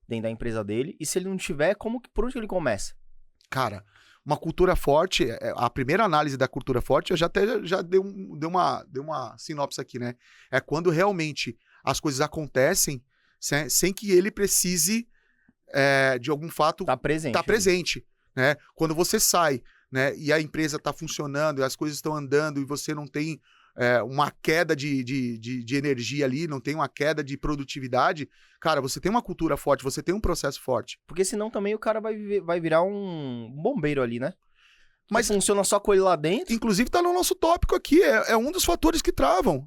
dentro da empresa dele, e se ele não tiver, por onde ele começa? Cara, uma cultura forte, a primeira análise da cultura forte, eu já deu uma sinopse aqui, né? É quando realmente as coisas acontecem sem que ele precise, de algum fato, Tá presente. presente, né? Quando você sai, né, e a empresa está funcionando, e as coisas estão andando, e você não tem uma queda de energia ali, não tem uma queda de produtividade, cara, você tem uma cultura forte, você tem um processo forte. Porque senão também o cara vai virar um bombeiro ali, né? Mas funciona só com ele lá dentro. Inclusive tá no nosso tópico aqui, é um dos fatores que travam.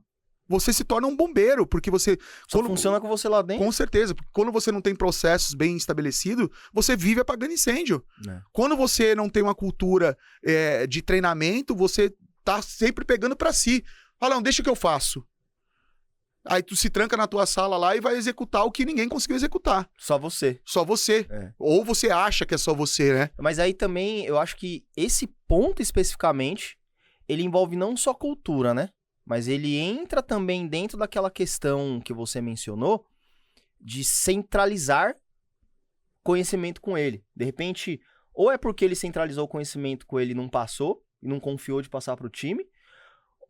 você se torna um bombeiro, porque você... Só funciona com você lá dentro. Com certeza, porque quando você não tem processos bem estabelecidos, você vive apagando incêndio. Quando você não tem uma cultura de treinamento, você tá sempre pegando pra si. Fala, não, deixa que eu faço. Aí tu se tranca na tua sala lá e vai executar o que ninguém conseguiu executar. Só você. Só você. Ou você acha que é só você, né? Mas aí também, eu acho que esse ponto especificamente, ele envolve não só cultura, né? Mas ele entra também dentro daquela questão que você mencionou de centralizar conhecimento com ele. De repente, ou é porque ele centralizou o conhecimento com ele e não passou, e não confiou de passar pro time,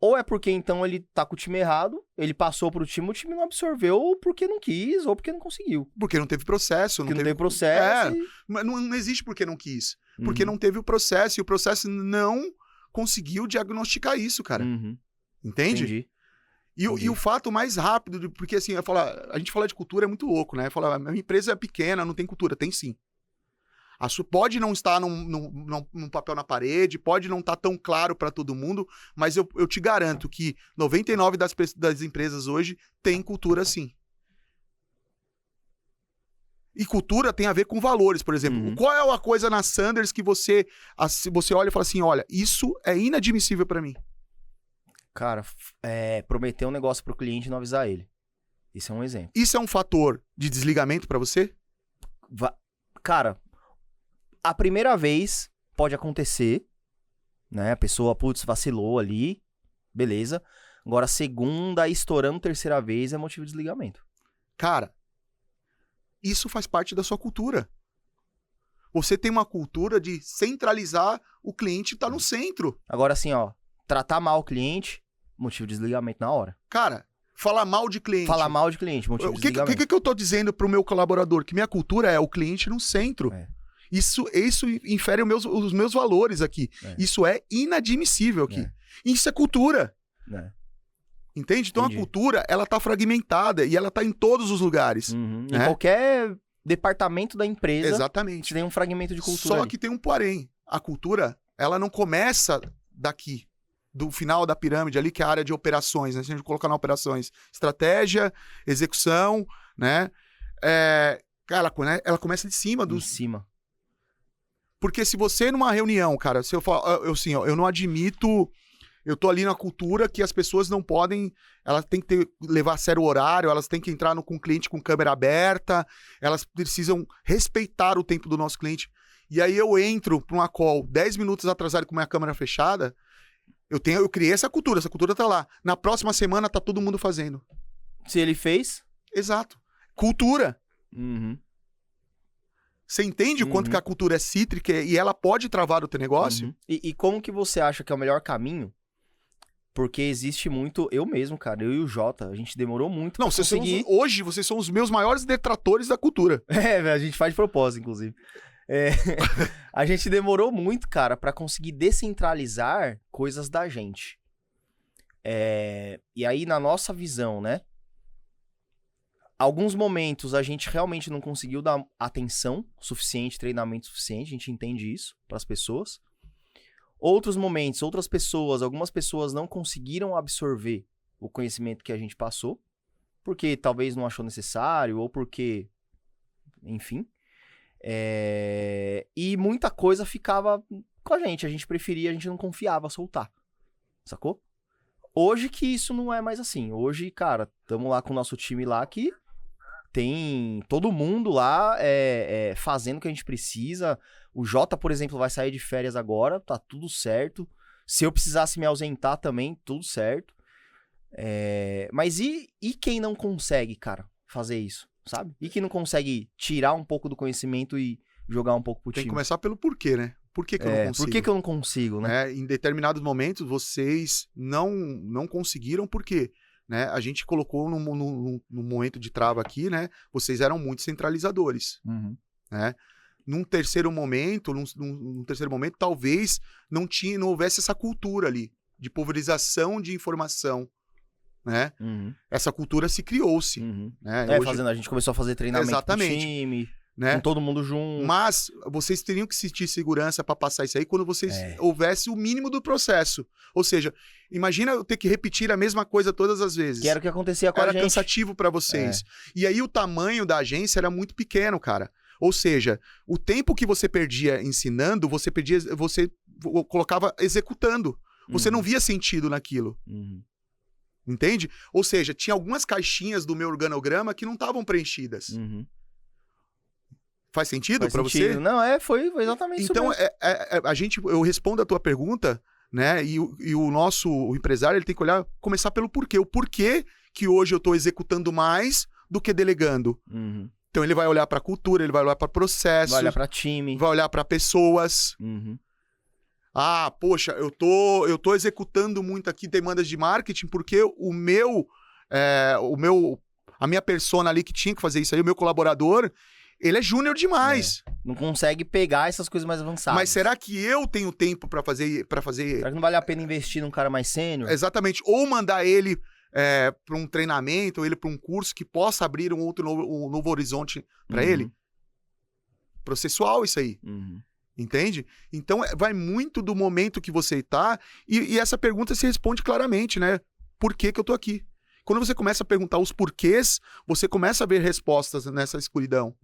ou é porque então ele tá com o time errado, ele passou pro time, o time não absorveu, ou porque não quis, ou porque não conseguiu. Porque não teve processo. Porque não teve processo. Mas não existe porque não quis. Porque não teve o processo, e o processo não conseguiu diagnosticar isso, cara. Entende? Entendi. E o fato mais rápido, porque assim, a gente fala de cultura é muito louco, né? Fala, a minha empresa é pequena, não tem cultura. Tem sim. Pode não estar num papel na parede, pode não estar tão claro para todo mundo, mas eu te garanto que 99% das empresas hoje tem cultura sim. E cultura tem a ver com valores, por exemplo. Qual é a coisa na Sanders que você olha e fala assim, olha, isso é inadmissível para mim? Cara, prometer um negócio pro cliente e não avisar ele. Isso é um exemplo. Isso é um fator de desligamento pra você? Cara, a primeira vez pode acontecer, né? A pessoa, putz, vacilou ali, beleza. Agora, a segunda, estourando terceira vez, é motivo de desligamento. Cara, isso faz parte da sua cultura. Você tem uma cultura de centralizar o cliente, tá no centro. Agora, assim, ó, tratar mal o cliente, motivo de desligamento na hora. Cara, falar mal de cliente. Falar mal de cliente, motivo de desligamento. O que eu tô dizendo pro meu colaborador? Que minha cultura é o cliente no centro. Isso infere os meus valores aqui. Isso é inadmissível aqui. Isso é cultura. Entende? Então a cultura, ela tá fragmentada e ela tá em todos os lugares. Em qualquer departamento da empresa, exatamente, tem um fragmento de cultura. Só ali. que tem um porém. A cultura, ela não começa daqui, do final da pirâmide ali, que é a área de operações, né? Se a gente colocar na operações, estratégia, execução, né? Cara, ela começa de cima. De cima. Porque se você numa reunião, cara, se eu falo, assim, ó, eu não admito, eu tô ali na cultura que as pessoas não podem, elas têm que levar a sério o horário, elas têm que entrar com o cliente com câmera aberta, elas precisam respeitar o tempo do nosso cliente. E aí eu entro pra uma call 10 minutos atrasado com minha câmera fechada, eu criei essa cultura tá lá. Na próxima semana tá todo mundo fazendo. Se ele fez? Exato. Cultura. Você entende o quanto que a cultura é cítrica e ela pode travar o teu negócio? E como que você acha que é o melhor caminho? Porque existe muito... Eu mesmo, cara, eu e o Jota, a gente demorou muito pra conseguir... Hoje, vocês são os meus maiores detratores da cultura. A gente faz de propósito, inclusive. A gente demorou muito, cara, pra conseguir descentralizar coisas da gente. E aí, na nossa visão, né? Alguns momentos a gente realmente não conseguiu dar atenção suficiente, treinamento suficiente, a gente entende isso para as pessoas. Outros momentos, outras pessoas, algumas pessoas não conseguiram absorver o conhecimento que a gente passou, porque talvez não achou necessário, ou porque, enfim. E muita coisa ficava com a gente preferia, a gente não confiava soltar, sacou? Hoje que isso não é mais assim. Hoje, cara, estamos lá com o nosso time lá que tem todo mundo lá fazendo o que a gente precisa. O Jota, por exemplo, vai sair de férias agora, tá tudo certo. Se eu precisasse me ausentar também, tudo certo. Mas e quem não consegue, cara, fazer isso, sabe? E quem não consegue tirar um pouco do conhecimento e jogar um pouco pro time? Tem que começar pelo porquê, né? Por que eu não consigo? Por que eu não consigo, né? Em determinados momentos, vocês não conseguiram, por quê? Né? A gente colocou no momento de trava aqui, né? Vocês eram muito centralizadores. Né? Num terceiro momento, talvez não houvesse essa cultura ali de pulverização de informação. Né? Essa cultura se criou-se. Né? Hoje... a gente começou a fazer treinamento pro time. né? Com todo mundo junto. Mas vocês teriam que sentir segurança para passar isso aí quando vocês houvesse o mínimo do processo. Ou seja, imagina eu ter que repetir a mesma coisa todas as vezes. Que era o que acontecia com a gente. Era cansativo para vocês. E aí o tamanho da agência era muito pequeno, cara. Ou seja, o tempo que você perdia ensinando, você colocava executando. Você não via sentido naquilo. Entende? Ou seja, tinha algumas caixinhas do meu organograma que não estavam preenchidas. Faz sentido para você? Não, foi exatamente isso então, mesmo. Eu respondo a tua pergunta, né? E o nosso empresário ele tem que começar pelo porquê. O porquê que hoje eu estou executando mais do que delegando. Então ele vai olhar para cultura, ele vai olhar para processos, vai olhar para time, vai olhar para pessoas. Ah, poxa, eu tô executando muito aqui demandas de marketing porque a minha persona ali que tinha que fazer isso aí, o meu colaborador, ele é júnior demais. Não consegue pegar essas coisas mais avançadas. Mas será que eu tenho tempo para fazer? Será que não vale a pena investir num cara mais sênior? Exatamente. Ou mandar ele para um treinamento, ou ele para um curso que possa abrir um novo horizonte para ele? Processual isso aí. Entende? Então vai muito do momento que você tá e essa pergunta se responde claramente, né? Por que eu tô aqui? Quando você começa a perguntar os porquês, você começa a ver respostas nessa escuridão.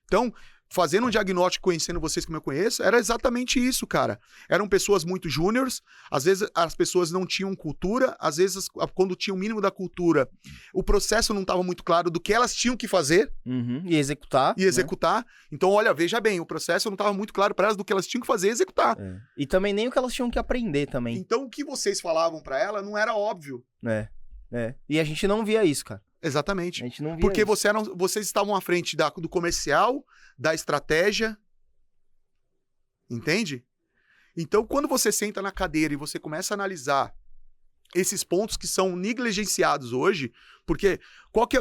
Então, fazendo um diagnóstico, conhecendo vocês como eu conheço, era exatamente isso, cara. Eram pessoas muito júniores, às vezes as pessoas não tinham cultura, às vezes quando tinha o mínimo da cultura, o processo não estava muito claro do que elas tinham que fazer. E executar. Né? Então, olha, veja bem, o processo não estava muito claro para elas do que elas tinham que fazer e executar. E também nem o que elas tinham que aprender também. Então, o que vocês falavam para ela não era óbvio. E a gente não via isso, cara. Exatamente. A gente não via porque isso. Vocês estavam à frente do comercial, da estratégia. Entende? Então, quando você senta na cadeira e você começa a analisar esses pontos que são negligenciados hoje, porque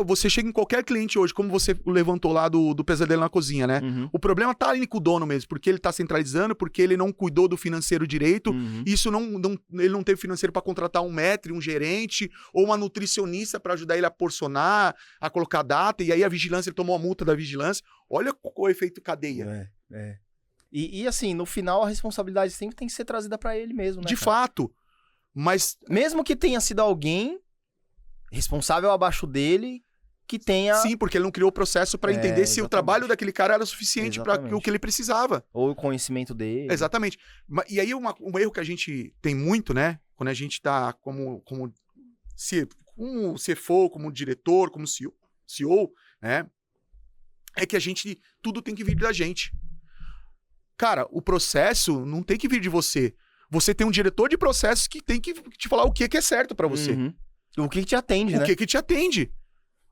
você chega em qualquer cliente hoje, como você levantou lá do pesadelo na cozinha, né? O problema tá ali com o dono mesmo, porque ele tá centralizando, porque ele não cuidou do financeiro direito, isso ele não teve financeiro para contratar um maître, um gerente, ou uma nutricionista para ajudar ele a porcionar, a colocar data, e aí a vigilância, ele tomou a multa da vigilância. Olha o efeito cadeia. E assim, no final a responsabilidade sempre tem que ser trazida para ele mesmo, né? De fato. Mas mesmo que tenha sido alguém responsável abaixo dele que tenha... Sim, porque ele não criou o processo para entender se o trabalho daquele cara era suficiente para o que ele precisava. Ou o conhecimento dele. Exatamente. E aí um erro que a gente tem muito, né? Quando a gente tá como CFO, como diretor, como CEO, né? É que tudo tem que vir da gente. Cara, o processo não tem que vir de você. Você tem um diretor de processos que tem que te falar o que é certo para você. O que te atende, né? O que te atende.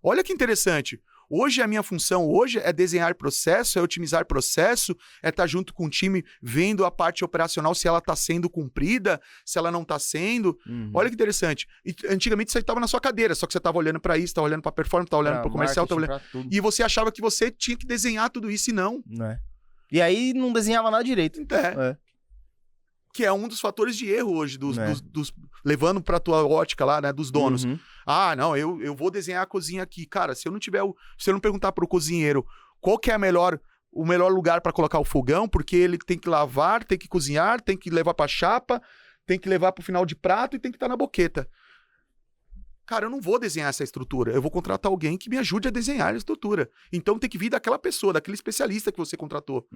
Olha que interessante. Hoje a minha função é desenhar processo, é otimizar processo, é estar junto com o time vendo a parte operacional se ela está sendo cumprida, se ela não está sendo. Olha que interessante. E, antigamente você estava na sua cadeira, só que você estava olhando para isso, estava olhando para performance, estava olhando para o comercial, e você achava que você tinha que desenhar tudo isso e não. E aí não desenhava nada direito. Que é um dos fatores de erro hoje, levando pra tua ótica lá, né, dos donos. Ah, não, eu vou desenhar a cozinha aqui. Cara, se eu não perguntar pro cozinheiro qual que é o melhor lugar para colocar o fogão, porque ele tem que lavar, tem que cozinhar, tem que levar pra chapa, tem que levar pro final de prato e tem que estar na boqueta. Cara, eu não vou desenhar essa estrutura. Eu vou contratar alguém que me ajude a desenhar a estrutura. Então tem que vir daquela pessoa, daquele especialista que você contratou.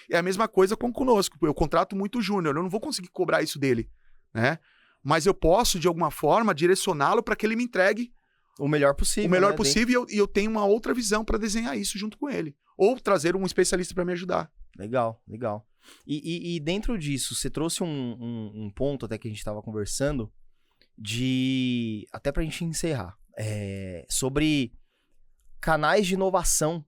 É a mesma coisa conosco. Eu contrato muito júnior, eu não vou conseguir cobrar isso dele, né? Mas eu posso, de alguma forma, direcioná-lo para que ele me entregue o melhor possível. O melhor possível e eu tenho uma outra visão para desenhar isso junto com ele. Ou trazer um especialista para me ajudar. Legal. E dentro disso, você trouxe um ponto até que a gente estava conversando, até pra gente encerrar, sobre canais de inovação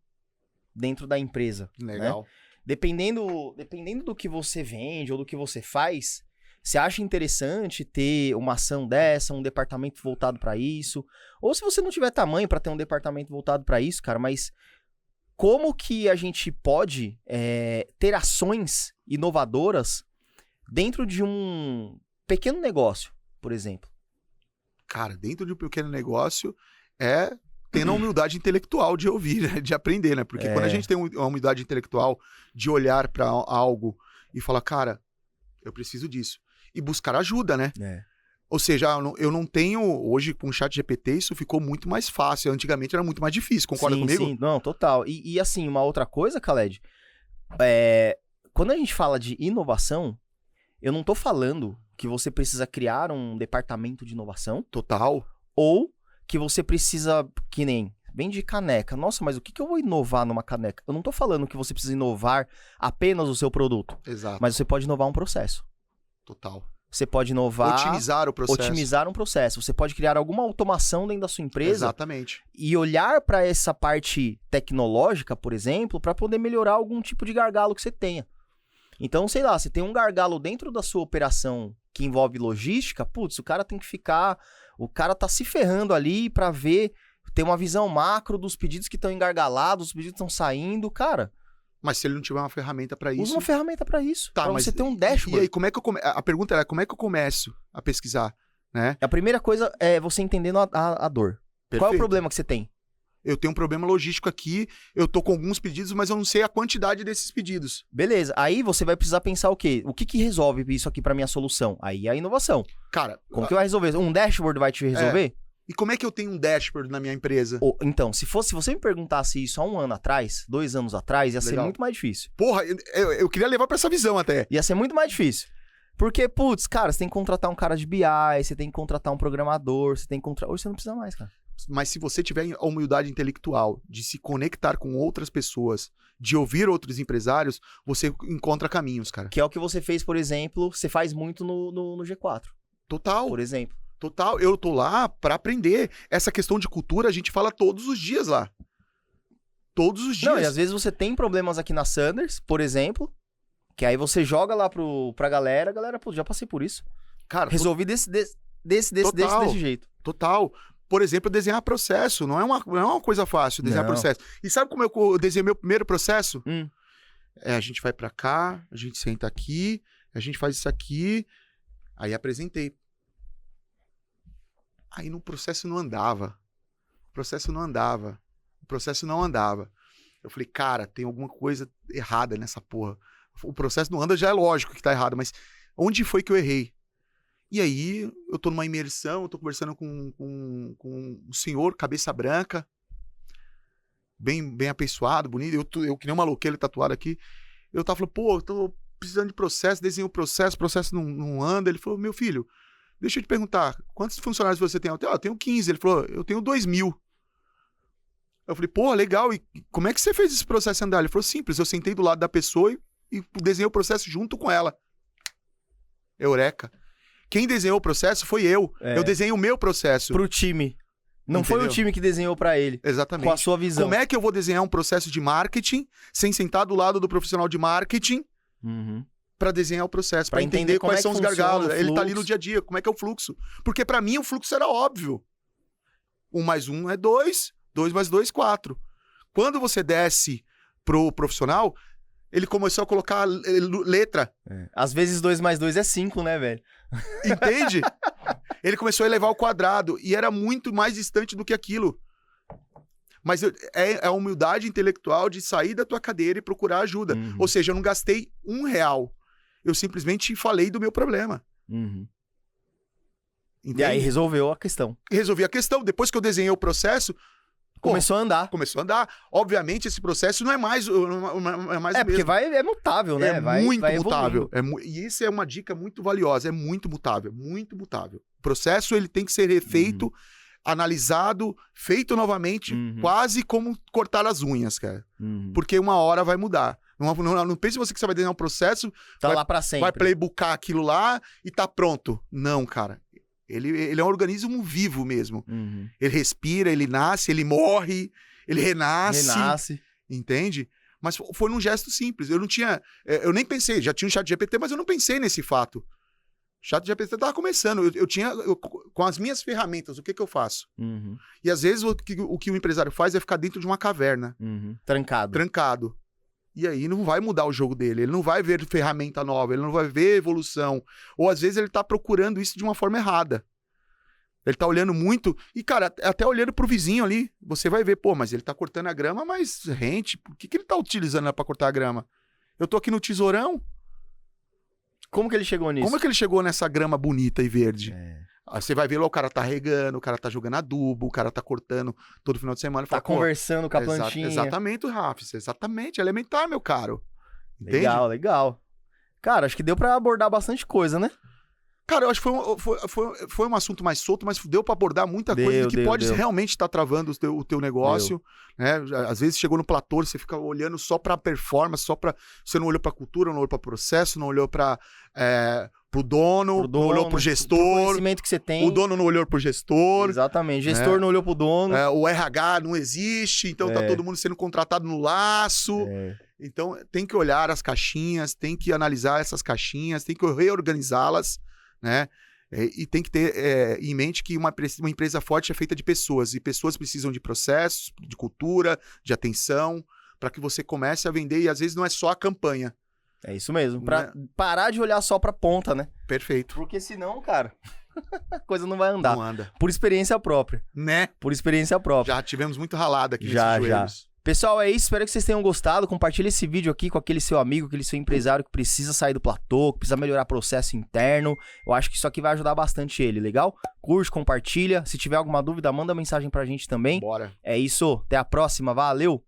dentro da empresa. Legal. Né? Dependendo do que você vende ou do que você faz, você acha interessante ter uma ação dessa, um departamento voltado para isso? Ou se você não tiver tamanho para ter um departamento voltado para isso, cara, mas como que a gente pode ter ações inovadoras dentro de um pequeno negócio, por exemplo? Cara, dentro de um pequeno negócio é tendo a humildade intelectual de ouvir, né? De aprender, né? Porque quando a gente tem uma humildade intelectual de olhar para algo e falar, cara, eu preciso disso. E buscar ajuda, né? Ou seja, eu não tenho... Hoje, com o ChatGPT, isso ficou muito mais fácil. Antigamente era muito mais difícil. Concorda comigo? Sim, não, total. E assim, uma outra coisa, Khaled, quando a gente fala de inovação, eu não tô falando que você precisa criar um departamento de inovação. Total. Ou que você precisa, que nem, vende caneca. Nossa, mas o que eu vou inovar numa caneca? Eu não tô falando que você precisa inovar apenas o seu produto. Exato. Mas você pode inovar um processo. Total. Você pode inovar... Otimizar o processo. Otimizar um processo. Você pode criar alguma automação dentro da sua empresa. Exatamente. E olhar para essa parte tecnológica, por exemplo, para poder melhorar algum tipo de gargalo que você tenha. Então, sei lá, você tem um gargalo dentro da sua operação que envolve logística, putz, o cara tem que ficar... O cara tá se ferrando ali para ver, ter uma visão macro dos pedidos que estão engargalados, os pedidos que estão saindo, cara... Mas se ele não tiver uma ferramenta para isso... Usa uma ferramenta para isso, tá, pra mas você ter um dashboard. E aí, como é que a pergunta é, como é que eu começo a pesquisar, né? A primeira coisa é você entendendo a dor. Perfeito. Qual é o problema que você tem? Eu tenho um problema logístico aqui, eu tô com alguns pedidos, mas eu não sei a quantidade desses pedidos. Beleza, aí você vai precisar pensar o quê? O que resolve isso aqui pra minha solução? Aí é a inovação. Cara... Como que vai resolver? Um dashboard vai te resolver? E como é que eu tenho um dashboard na minha empresa? Então, se você me perguntasse isso há 1 ano atrás, 2 anos atrás, ia ser muito mais difícil. Porra, eu queria levar pra essa visão até. Ia ser muito mais difícil. Porque, putz, cara, você tem que contratar um cara de BI, você tem que contratar um programador, você tem que contratar... Hoje você não precisa mais, cara. Mas se você tiver a humildade intelectual de se conectar com outras pessoas, de ouvir outros empresários, você encontra caminhos, cara. Que é o que você fez, por exemplo, você faz muito no G4. Total. Por exemplo. Total, eu tô lá pra aprender. Essa questão de cultura a gente fala todos os dias lá. Todos os dias. Não, e às vezes você tem problemas aqui na Sanders, por exemplo, que aí você joga lá pra galera, a galera, pô, já passei por isso. Cara, resolvi desse jeito. Total. Por exemplo, desenhar processo. Não é uma coisa fácil desenhar processo. E sabe como eu desenhei meu primeiro processo? A gente vai pra cá, a gente senta aqui, a gente faz isso aqui. Aí apresentei. Aí no processo não andava. O processo não andava. Eu falei, cara, tem alguma coisa errada nessa porra. O processo não anda, já é lógico que tá errado, mas onde foi que eu errei? E aí, eu tô numa imersão, eu tô conversando com um senhor, cabeça branca, bem apessoado, bonito, eu que nem um maloqueiro tatuado aqui. Eu tava falando, pô, eu tô precisando de processo, desenho o processo não anda. Ele falou, meu filho, deixa eu te perguntar, quantos funcionários você tem? Eu tenho 15. Ele falou, eu tenho 2.000. Eu falei, pô, legal, e como é que você fez esse processo andar? Ele falou, simples, eu sentei do lado da pessoa e desenhei o processo junto com ela. Eureka. Quem desenhou o processo foi eu. Eu desenhei o meu processo. Pro time. Não Entendeu? foi o time que desenhou pra ele. Exatamente. Com a sua visão. Como é que eu vou desenhar um processo de marketing sem sentar do lado do profissional de marketing pra desenhar o processo, pra entender quais são os gargalos. Ele tá ali no dia a dia, como é que é o fluxo. Porque pra mim o fluxo era óbvio. 1 mais 1 é 2, 2 mais 2, 4. Quando você desce pro profissional, ele começou a colocar letra. Às vezes 2 mais 2 é 5, né, velho? Entende? Ele começou a elevar ao quadrado e era muito mais distante do que aquilo. Mas é a humildade intelectual de sair da tua cadeira e procurar ajuda. Ou seja, eu não gastei R$1. Eu simplesmente falei do meu problema. E aí resolveu a questão. Resolvi a questão. Depois que eu desenhei o processo... Começou a andar. Começou a andar. Obviamente, esse processo não é mais o porque mesmo. é mutável, né? Muito vai mutável. E isso é uma dica muito valiosa. É muito mutável. Muito mutável. O processo ele tem que ser refeito, analisado, feito novamente, quase como cortar as unhas, cara. Porque uma hora vai mudar. Não pense você que você vai desenhar um processo... lá pra sempre. Vai playboocar aquilo lá e tá pronto. Não, cara. Ele é um organismo vivo mesmo. Ele respira, ele nasce, ele morre, ele renasce. Entende? Mas foi num gesto simples. Eu não tinha... Eu nem pensei, já tinha um ChatGPT, mas eu não pensei nesse fato. O ChatGPT estava começando. Com as minhas ferramentas, o que eu faço? E às vezes o que o empresário faz é ficar dentro de uma caverna. Trancado. E aí não vai mudar o jogo dele. Ele não vai ver ferramenta nova, ele não vai ver evolução. Ou às vezes ele está procurando isso de uma forma errada. Ele tá olhando muito. E, cara, até olhando pro vizinho ali, você vai ver, pô, mas ele tá cortando a grama, mas rente, por que ele tá utilizando ela pra cortar a grama? Eu tô aqui no tesourão. Como que ele chegou nisso? Como é que ele chegou nessa grama bonita e verde? É. Aí você vai ver lá, o cara tá regando, o cara tá jogando adubo, o cara tá cortando todo final de semana. Tá Fala, pô, conversando com a plantinha. exatamente, Rafa. Exatamente, é elementar, meu caro. Entende? Legal, legal. Cara, acho que deu pra abordar bastante coisa, né? Cara, eu acho que foi um assunto mais solto, mas deu pra abordar muita coisa que pode realmente estar travando o teu negócio, né? Às vezes chegou no platô, você fica olhando só pra performance, você não olhou pra cultura, não olhou pra processo, não olhou pra, pro dono, não olhou pro gestor. Pro conhecimento que você tem. O dono não olhou pro gestor. Exatamente, gestor não olhou pro dono. O RH não existe, então tá todo mundo sendo contratado no laço. Então tem que olhar as caixinhas, tem que analisar essas caixinhas, tem que reorganizá-las, né? E tem que ter em mente que uma empresa forte é feita de pessoas, e pessoas precisam de processos, de cultura, de atenção, para que você comece a vender, e às vezes não é só a campanha. É isso mesmo, pra parar de olhar só pra ponta, né? Perfeito. Porque senão, cara, a coisa não vai andar. Não anda. Por experiência própria. Né? Por experiência própria. Já tivemos muito ralado aqui Já. nesses joelhos. Pessoal, é isso. Espero que vocês tenham gostado. Compartilhe esse vídeo aqui com aquele seu amigo, aquele seu empresário que precisa sair do platô, que precisa melhorar processo interno. Eu acho que isso aqui vai ajudar bastante ele, legal? Curte, compartilha. Se tiver alguma dúvida, manda mensagem pra gente também. Bora. É isso. Até a próxima. Valeu!